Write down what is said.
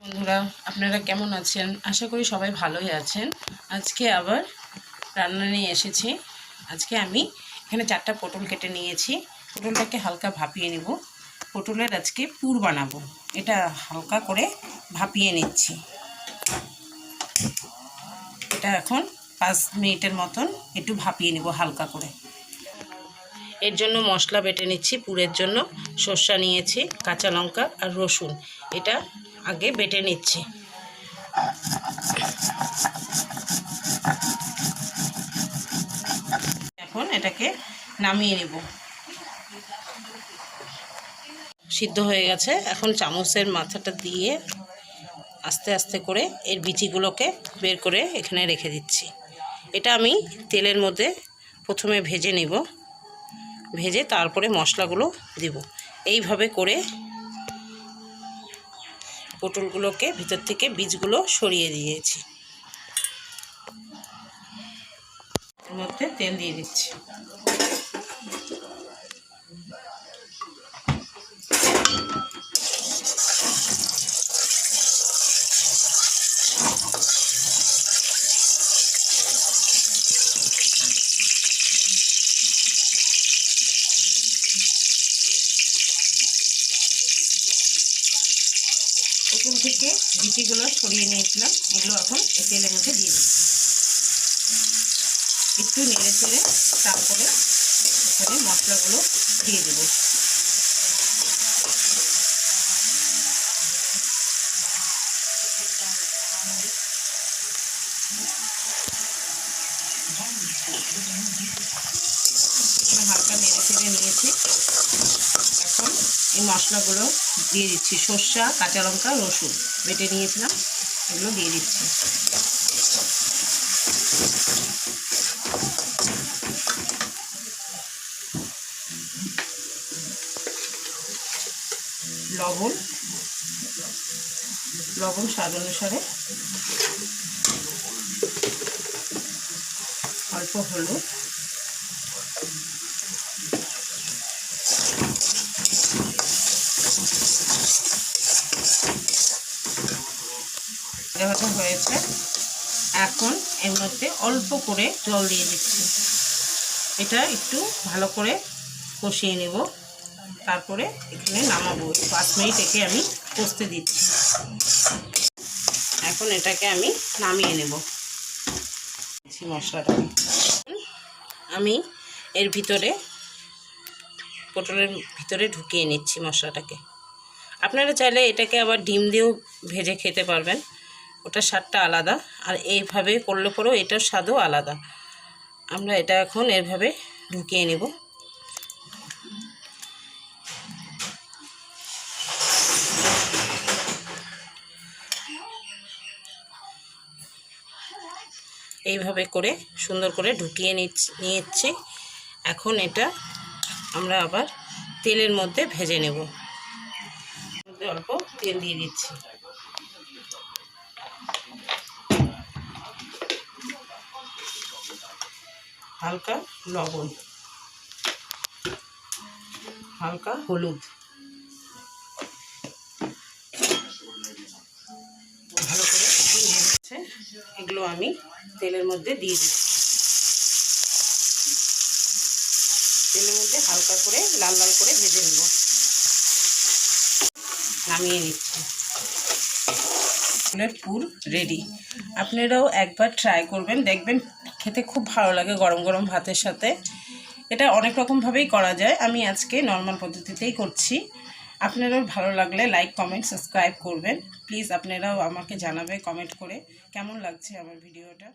বন্ধুরা, আপনারা কেমন আছেন? আশা করি সবাই ভালোই আছেন। আজকে আবার রান্না নিয়ে এসেছি। আজকে আমি এখানে 4টা পটল কেটে নিয়েছি। পটলটাকে হালকা ভাপিয়ে নেব। পটলের আজকে পুর বানাবো। এটা হালকা করে ভাপিয়ে নিচ্ছি। এটা এখন 5 মিনিটের মতন একটু ভাপিয়ে নেব হালকা করে। এর জন্য মশলা বেটে নিচ্ছি। পুরের জন্য সর্ষা নিয়েছি, কাঁচা লঙ্কা আর রসুন। এটা আগে বেটে নিচ্ছি। এখন এটাকে নামিয়ে নেব। সিদ্ধ হয়ে গেছে। এখন চামচের মাথাটা দিয়ে আস্তে আস্তে করে এর বিচিগুলোকে বের করে এখানে রেখে দিচ্ছি। এটা আমি তেলের মধ্যে প্রথমে ভেজে নেব। ভেজে তারপরে মশলাগুলো দেব। এইভাবে করে পটলগুলোকে ভিতর থেকে বীজগুলো সরিয়ে দিয়েছি। এর মধ্যে তেল দিয়ে দিচ্ছি। পটল থেকে বিচিগুলো সরিয়ে নিয়েছিলাম, এগুলো এখন তেলের মধ্যে দিয়ে দিচ্ছি। একটু নেড়ে চেড়ে তারপরে এখানে মশলাগুলো দিয়ে দেব। এখানে হালকা নেড়ে চেড়ে নিয়েছি। এখন এই মশলাগুলো দিয়ে দিচ্ছি। সর্ষা, কাঁচা লঙ্কা, রসুন বেটে নিয়েছিলাম, এগুলো দিয়ে দিচ্ছি। লবণ স্বাদ অনুসারে, অল্প হলুদ, ভাজা হয়েছে। এখন এর মধ্যে অল্প করে জল দিয়ে দিচ্ছি। এটা একটু ভালো করে কষিয়ে নেব, তারপরে এখানে নামাবো। 5 মিনিট একে আমি কষতে দিচ্ছি। এখন এটাকে আমি নামিয়ে নেব। মশলাটা আমি এর ভিতরে পটলের ভিতরে ঢুকিয়ে নিচ্ছি মশলাটাকে। আপনারা চাইলে এটাকে আবার ডিম দিয়েও ভেজে খেতে পারবেন, ওটার স্বাদটা আলাদা। আর এইভাবে করলে পরেও এটার স্বাদও আলাদা। আমরা এটা এখন এভাবে ঢুকিয়ে নেব। এইভাবে করে সুন্দর করে ঢুকিয়ে নিয়েছি। এখন এটা আমরা আবার তেলের মধ্যে ভেজে নেব। অল্প তেল দিয়ে দিচ্ছি। হালকা লবণ, হালকা হলুদ, ভালো করে ভেজে এগুলো আমি তেলের মধ্যে দিয়ে দিচ্ছি। তেলের মধ্যে হালকা করে লাল লাল করে ভেজে নেব। নামিয়ে নিচ্ছি। পটলের পুর রেডি। আপনারাও একবার ট্রাই করবেন, দেখবেন খেতে খুব ভালো লাগে গরম গরম ভাতের সাথে। এটা অনেক রকমভাবেই করা যায়, আমি আজকে নর্মাল পদ্ধতিতেই করছি। আপনারাও ভালো লাগলে লাইক, কমেন্ট, সাবস্ক্রাইব করবেন প্লিজ। আপনারাও আমাকে জানাবে কমেন্ট করে কেমন লাগছে আমার ভিডিওটা।